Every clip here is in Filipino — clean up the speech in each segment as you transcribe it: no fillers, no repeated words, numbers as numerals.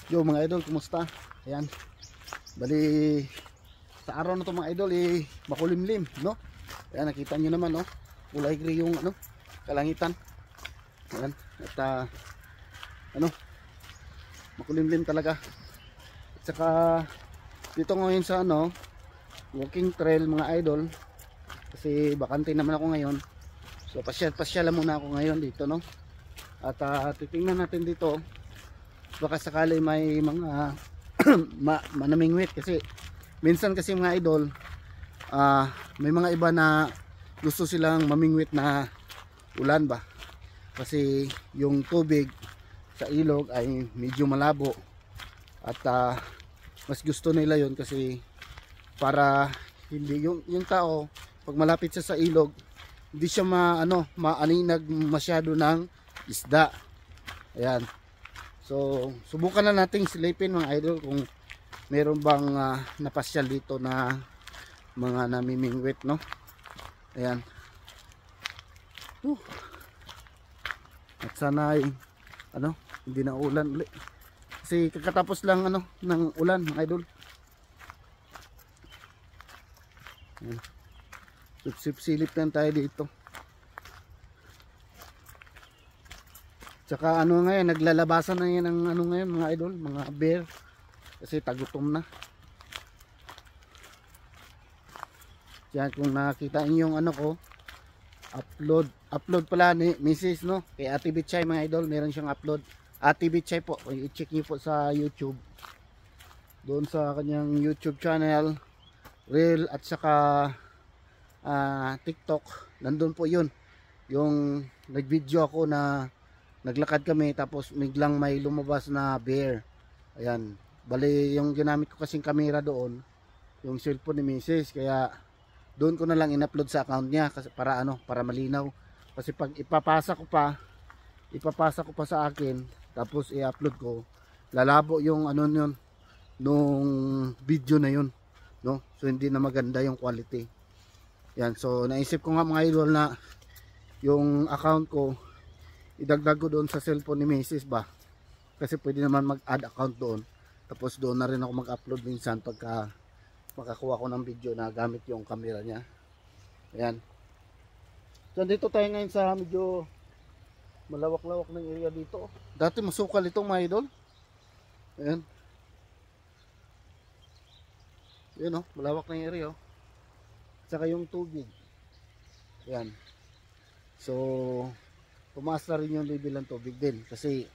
Yo mga idol, kumusta? Ayan. Bali sa araw na to mga idol makulimlim, no? Ayan, nakita nyo naman, no? Kulay gray yung kalangitan. Ayan. At makulimlim talaga. At saka dito ngayon sa walking trail mga idol. Kasi bakante naman ako ngayon. So pasyal muna ako ngayon dito, no? At titingnan natin dito. Baka sakali may mga manamingwit kasi minsan kasi mga idol may mga iba na gusto silang mamingwit na ulan ba, kasi yung tubig sa ilog ay medyo malabo at mas gusto nila yon kasi para hindi yung tao pag malapit siya sa ilog hindi siya maaninag masyado ng isda. Ayan. So, subukan na nating silipin mga idol kung meron bang napasyal dito na mga namimingwit, no? Ayan. At sana ay hindi na ulan ulit. Kasi kakatapos lang ng ulan mga idol. Ayan. Silip lang tayo dito. Tsaka ngayon, naglalabasan na yan ng ngayon mga idol, mga bear. Kasi tagutom na. Diyan kung nakita niyo yung ko, upload pala ni Mrs. no, kay Ate Bitchay mga idol, meron siyang upload. Ate Bitchay po, i-check niyo po sa YouTube. Doon sa kanyang YouTube channel, Reel at saka TikTok, nandun po yun. Yung nag-video ako na naglakad kami tapos biglang may lumabas na bear. Ayan. Bali yung ginamit ko kasing camera doon, yung cellphone ni Mrs. Kaya doon ko na lang in-upload sa account niya kasi para malinaw. Kasi pag ipapasa ko pa sa akin tapos i-upload ko, lalabo yung yun nung video na yun, no? So hindi na maganda yung quality. Yan. So naisip ko nga mga idol na yung account ko idagdag ko doon sa cellphone ni Mrs. ba, kasi pwede naman mag-add account doon, tapos doon na rin ako mag-upload minsan pagka makakuha ko ng video na gamit yung camera niya. Ayan. So dito tayo ngayon sa medyo malawak-lawak ng area dito. Dati masukal itong mga idol. Ayan. Ayan malawak na yung area saka yung tubig. Ayan. So tumaas na rin yung level ng tubig din kasi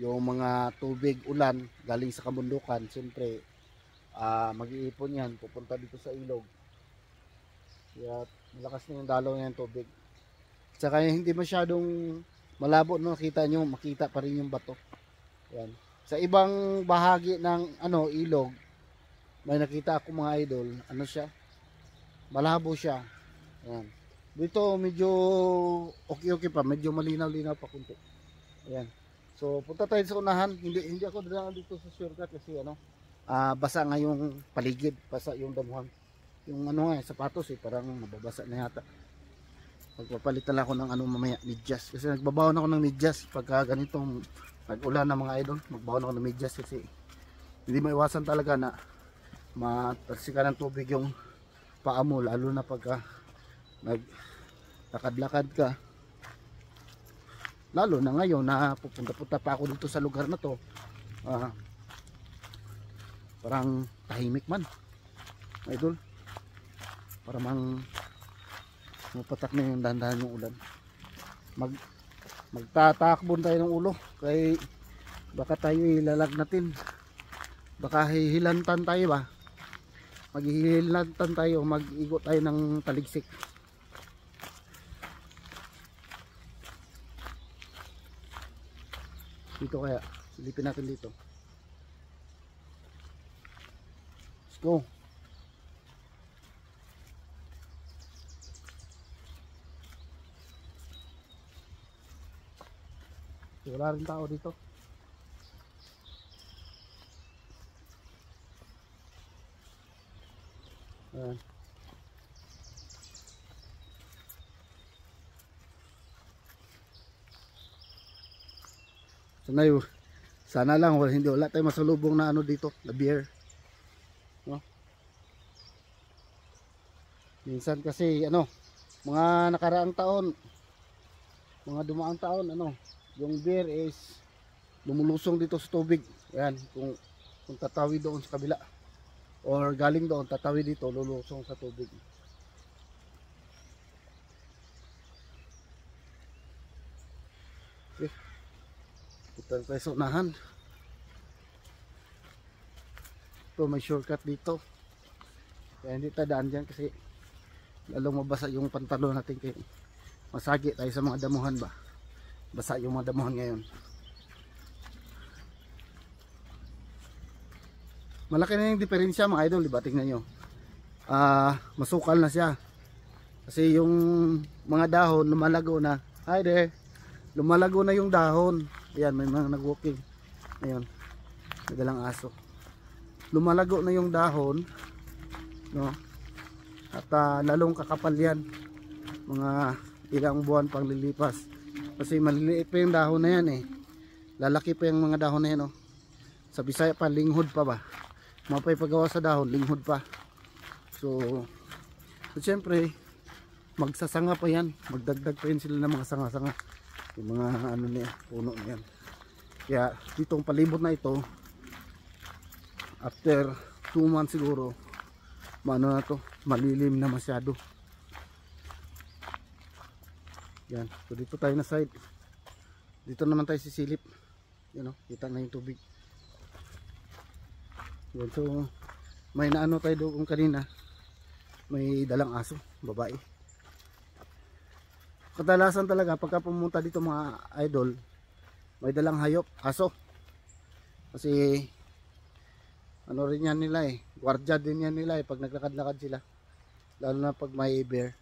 yung mga tubig ulan galing sa kabundukan, siyempre mag-iipon yan, pupunta dito sa ilog, kaya malakas na yung dalaw ng tubig. Tsaka hindi masyadong malabo, no? Makita pa rin yung bato. Yan. Sa ibang bahagi ng ilog may nakita ako mga idol, siya, malabo siya. Yan. Dito medyo okay pa, medyo malinaw-linaw pa kunti. Ayan. So punta tayo sa unahan. Hindi ako dadaan dito sa shortcut kasi basa nga yung paligid, basa yung damuhan. Yung sapatos parang mababasa na yata. Pagpapalitan lang ako ng mamaya, medyas. Kasi nagbabawon ako ng medyas pagka ganitong nag-ulan na mga idol. Magbawon ako ng medyas kasi hindi maiwasan talaga na matalsikan ng tubig yung paa mo, lalo na pagka naglakad-lakad ka, lalo na ngayon na pupunta pa ako dito sa lugar na to, parang tahimik man idol, para mapatak na yung dahan-dahan yung ulan. Magtatakbon tayo ng ulo kay baka tayo ilalagnatin, baka hihilantan tayo ba, maghihilantan tayo, mag-igo tayo ng taligsik. Dito kaya, silipin natin dito. Let's go. Wala rin tao dito. Ayan. Sana lang wala tayong masalubong na ano dito, na beer. No? Minsan kasi ano, mga nakaraang taon, mga dumaang taon ano, yung beer is lumulusong dito sa tubig. Ayan, kung tatawid doon sa kabila or galing doon tatawid dito, lulusong sa tubig. Okay. Ito tayo sa unahan. Ito may shortcut dito. Kaya hindi tayo daan dyan kasi lalong mabasa yung pantalon natin kaya masagi tayo sa mga damuhan ba. Basa yung mga damuhan ngayon. Malaki na yung diferensya mga idol, diba? Tingnan nyo. Masukal na siya. Kasi yung mga dahon lumalago na. Hi there. Lumalago na yung dahon. Ayan, may mga nag-walking. Ayun. May dalang aso. Lumalago na yung dahon, no? At lalong kakapal yan. Mga ilang buwan pang lilipas. Kasi maliliit pa yung dahon na yan eh. Lalaki pa yung mga dahon na yan, no? Sa Bisaya pa, linghod pa ba? Mapay paggawa sa dahon, linghod pa. So syempre magsasanga pa yan, magdagdag pa yun sila ng mga sanga-sanga, yung mga ano niya, puno niyan. Kaya ditong palibot na ito, after 2 months siguro, maano na to, malilim na masyado. Yan, so dito tayo na side, dito naman tayo sisilip. Yan o, kita na yung tubig. Yan, so may naano tayo doon kanina, may dalang aso, babae. Kadalasan talaga pagka pumunta dito mga idol, may dalang hayop, aso. Kasi ano rin yan nila eh, gwardiya din yan nila eh pag naglakad-lakad sila. Lalo na pag may bear.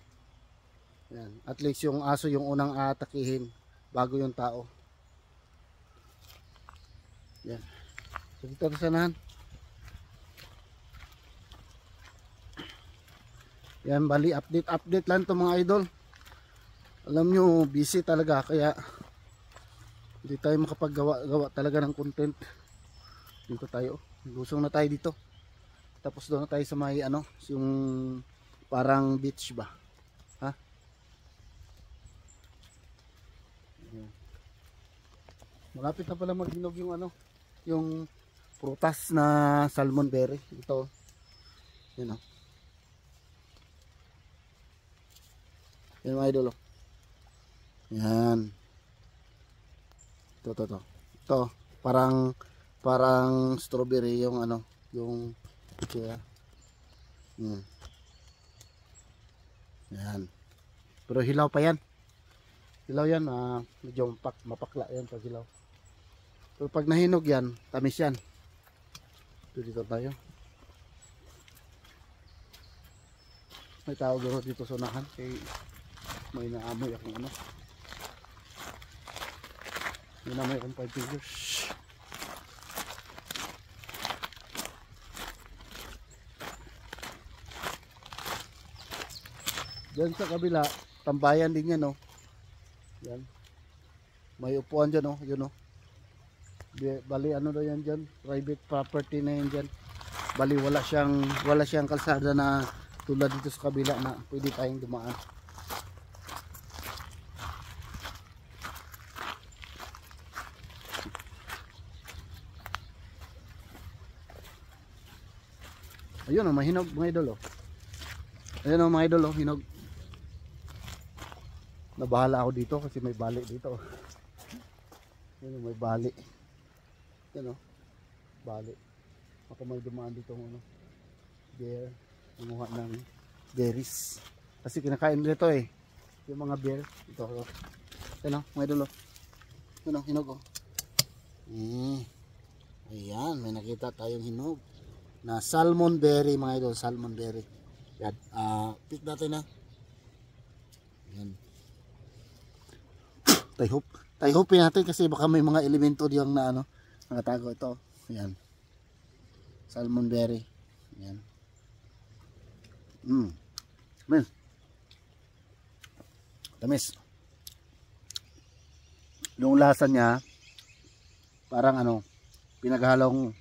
Yan. At least yung aso yung unang aatakihin bago yung tao. Yan. So dito sa sanahan. Yan, bali update lang to mga idol. Alam nyo, busy talaga kaya hindi tayo makapaggawa talaga ng content. Dito tayo, lusong na tayo dito. Tapos doon na tayo sa may ano, yung parang beach ba. Ha? Malapit na pala maghinog yung ano, yung prutas na salmon berry. Ito. Yan o. Yan mga idol. Yan. Ito, parang strawberry yung ano, yung kaya. Yan. Pero hilaw pa yan. Hilaw yan, medyo mapakla yan pag hilaw. Pero pag nahinog yan, tamis yan. Dito tayo. May tawag dito sa unahan kay may naamoy akong ano. May naamoy akong 5 fingers. Diyan sa kabila, tambayan din yan, no. Yan. May upuan dyan, no. Yun, no. Bali, ano daw yan dyan? Private property na yan dyan. Bali, wala siyang kalsada na tulad dito sa kabila na pwede tayong dumaan. Ayun o, mahinog mga idol o. Ayun o mga idol o, hinog. Nabahala ako dito kasi may bali dito. Ayun o, may bali. Ayun o, bali. Ako may dumaan dito ano, bear. Kumuha ng berries. Kasi kinakain nito eh. Yung mga bear. Ito o. Ayun o, mga idol o. Ayun o, hinog o. Ayan, may nakita tayong hinog na salmon berry mga idol, salmon berry. Yan, pick natin na. Yan. Tayhopin natin kasi baka may mga elemento diyan na ano, nakatago ito. Yan. Salmon berry. Yan. Man. Tamis. Yung lasa niya parang ano, pinaghalong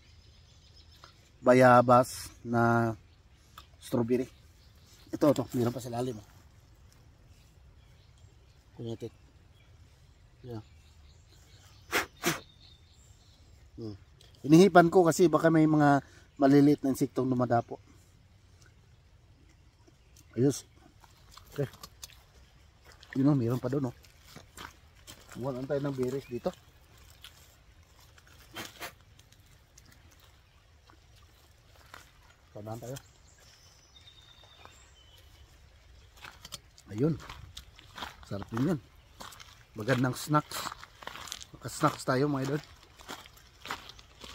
bayabas na strawberry. Ito, meron pa sa lalim. Kunyatit. Yeah. Inihipan ko kasi baka may mga maliliit na insektong dumadapo. Ayos. Okay. Yun o, meron pa doon o. Huwag tayo ng berries dito. Sanahan tayo. Ayun. Sarap din yun. Magandang snacks. Maka-snacks tayo mga idol.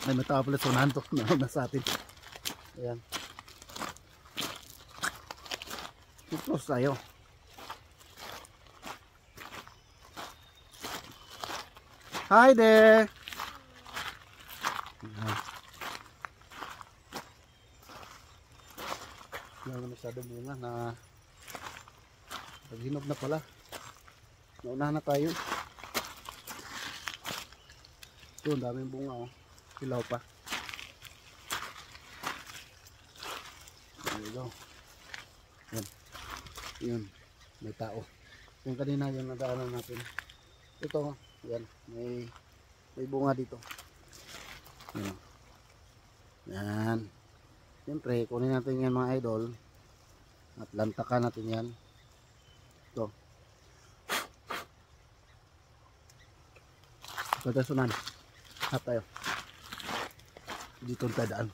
Ay, matawa pala sa unahan to. Na sa atin. Ayan. Close tayo. Hi there! Ayan. Wala na masyado bunga na paghinog na pala. Naunahan na tayo. Ito, ang daming bunga oh. Hilaw pa. There we go. Yan. Yun. May tao. Yung kanina yung nadaanan natin. Ito. Yan. May bunga dito. Yan. Yan. Siyempre, kunin natin yan mga idol. At lantakan natin yan. Ito. Ito tayo sunan. Hap tayo. Dito tayo daan.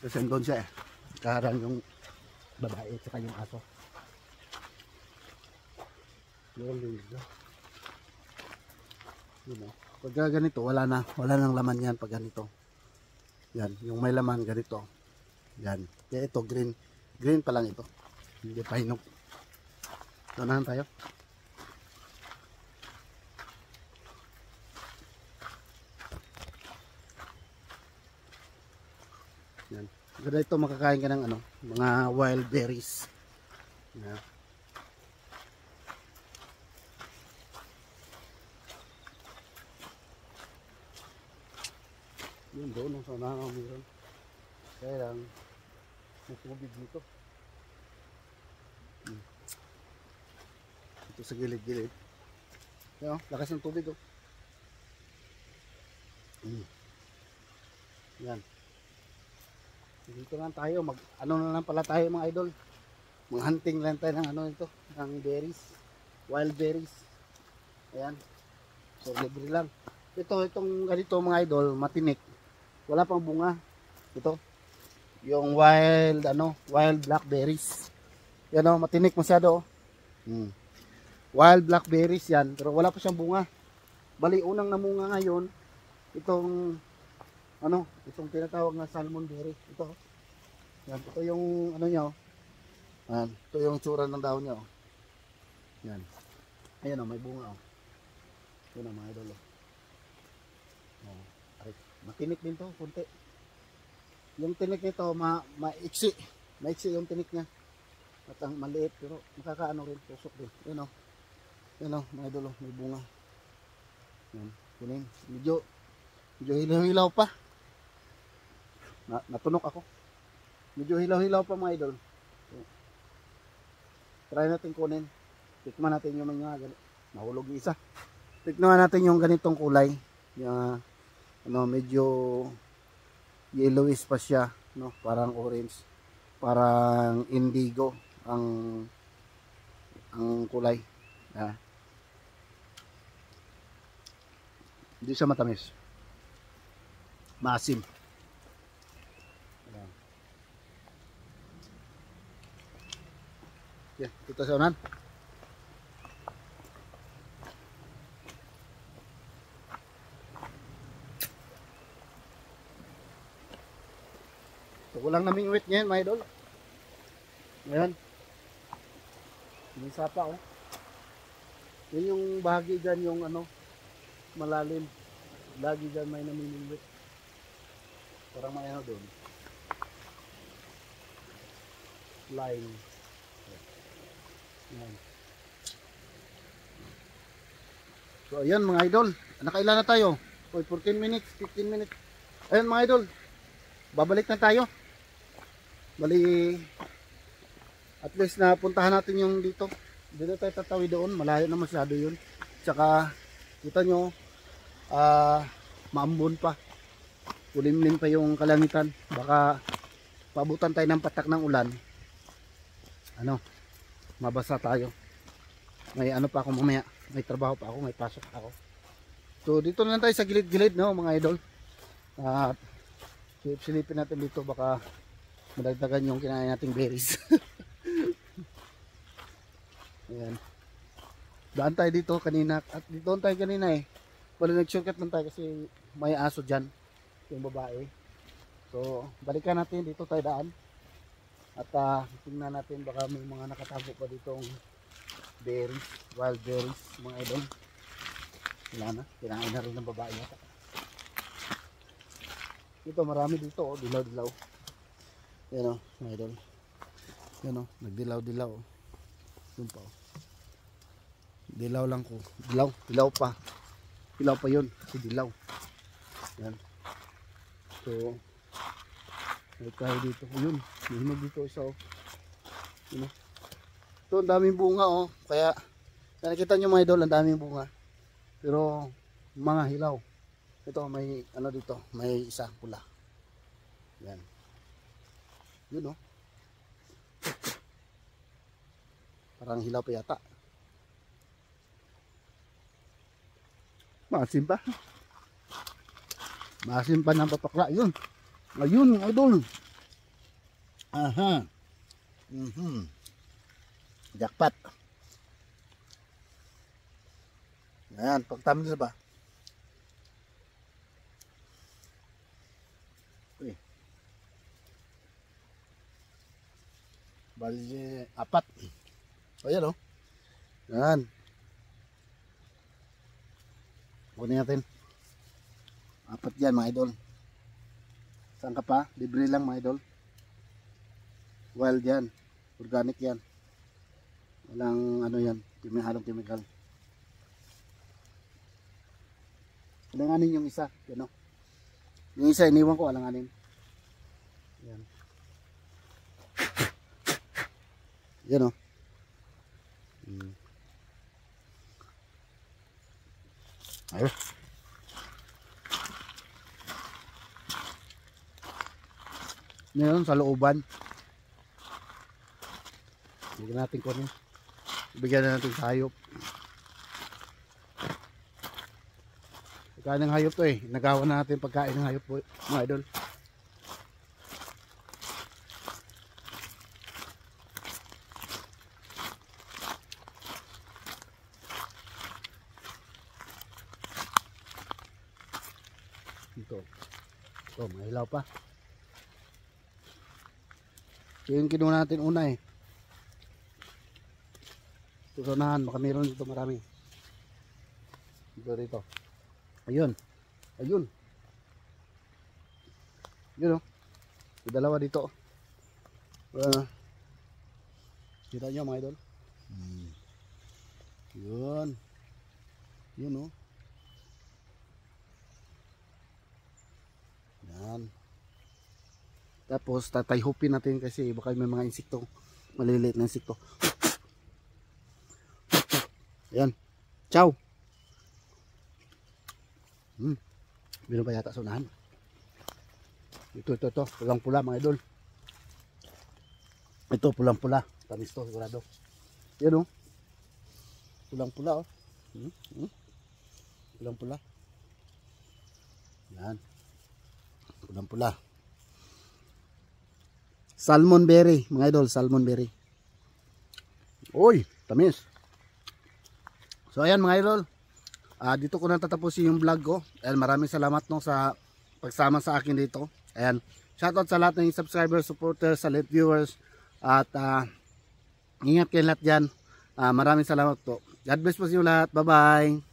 Kasi doon siya eh. Kaharang yung babae at saka yung aso. Yun dito. Yun o. Pag ganito, wala nang laman yan pag ganito. Yan. Yung may laman ganito. Yan. Kaya ito, green. Green pa lang ito. Hindi pa hinog. Tunahan tayo. Yan. Ganda ito, makakain ka ng ano, mga wild berries. Yan. Yun doon, sa unahan meron. Kaya lang, may tubig dito. Ito sa gilid-gilid. Yan, lakas ng tubig oh. Yan. Dito lang tayo, ano na lang pala tayo mga idol. Hunting lang tayo ng ano ito, ng berries, wild berries. Ayan. So libre lang. Itong ganito mga idol, matinik. Wala pang bunga. Ito. Yung wild blackberries. Yan oh, matinik masyado oh. Wild blackberries yan, pero wala pa siyang bunga. Bali unang namunga ngayon itong itong tinatawag na salmon berry. Ito. Yan, ito yung ano niya oh. Yan, ito yung tsura ng dahon niya oh. Yan. Ayan oh, may bunga oh. Ito na mga idol oh. Oh, ay, matinik din to, kunti. Yung tinik nito maiksi. Maiksi yung tinik niya. At ang maliit pero makakaano rin, tusok din. Yan oh. Yan oh, mga idol oh, may bunga. Yan, kunin. Medyo hilaw-hilaw pa. Natunok ako. Medyo hilaw-hilaw pa mga idol. So, try natin kunin. Tikman natin yung mga nahulog isa. Tikman natin yung ganitong kulay. Yung medyo yellowish pa siya, no? Parang orange, parang indigo ang kulay. Hindi siya matamis. Maasim. Yan, kita sa unan. So, kulang naming wet ngayon, mga idol. Ngayon. Sinisapa, oh. Yun yung bahagi dyan, yung malalim. Lagi dyan may namimingwit. Parang may doon. Line. Yan. So ayan mga idol. Nakailan na tayo? 14 minutes, 15 minutes. Ayun mga idol, babalik na tayo. Bali, at least na puntahan natin yung dito. Dito tayo tatawid doon, malayo na masyado yun. Tsaka, kita nyo, maambon pa. Kulimlim pa yung kalangitan. Baka paabutan tayo ng patak ng ulan. Ano, mabasa tayo. May ano pa ako mamaya, may trabaho pa ako, may pasok pa ako. So dito na lang tayo sa gilid-gilid, no mga idol. At silipin natin dito, baka madagdagan yung kinain nating berries. Ayan. Daan tayo dito kanina, at dito tayo kanina eh. Bali nag-shortcut lang tayo kasi may aso dyan, yung babae. So balikan natin, dito tayo daan. At tingnan natin, baka may mga nakatago pa ditong berries, wild berries mga idol. Wala na, kinain na rin ng babae yata. Ito marami dito, oh, dilaw-dilaw. Yan o, mga idol. Yan o, nagdilaw-dilaw. Yun pa o. Dilaw lang ko. Dilaw pa. Dilaw pa yun, kasi dilaw. Yan. So, may tayo dito. Yun, may hinog dito isa o. Yun o. Ito, ang daming bunga o. Kaya, nakikita nyo mga idol, ang daming bunga. Pero, mga hilaw. Ito, may ano dito, may isa pula. Yan. Yun o. Parang hilaw pa yata. Maasim pa. Maasim pa ng papakla. Yun. Ayun, idol. Aha. Jackpot. Yan, pagtamis na ba? Uy. Bali, 4. O yan o. Yan. Kunin natin. 4 yan mga idol. Saan ka pa? Libre lang mga idol. Wild yan. Organic yan. Walang ano yan. Halong chemical. Alanganin yung isa. Yan o. Yung isa iniwan ko, alanganin. Yan. Yan o. Ayun. Ngayon sa looban. Bigyan natin ko rin. Bigyan na natin sa hayop. Pagkain ng hayop to eh. Nagawa na natin pagkain ng hayop po, mga idol. Ito. Ito, may ilaw pa. Ito yung kinuha natin una eh. Tutunahan, baka meron dito marami. Dito. Ayun. Ayun. Yun o. Yung dalawa dito. Kita nyo mga idol. Yun. Yun o. Yan. Tapos tatayhupin natin kasi baka may mga insekto. Maliliit na insekto. Yan. Ciao. Meron pa yata sa unahan. Ito. Pulang pula mga idol. Ito pulang pula. Tamis to sigurado. Yan o. Pulang pula o. Pulang pula. Yan. Pulang pula. Salmon berry mga idol. Salmon berry. Uy. Tamis. So ayan mga idol. Dito ko na tatapusin yung vlog ko. Ayan, maraming salamat no sa pagsama sa akin dito. Ayan, shoutout sa lahat ng subscribers, supporters, sa lahat viewers. At ingat kayo lahat dyan. Maraming salamat po. God bless po sa inyo lahat. Bye bye.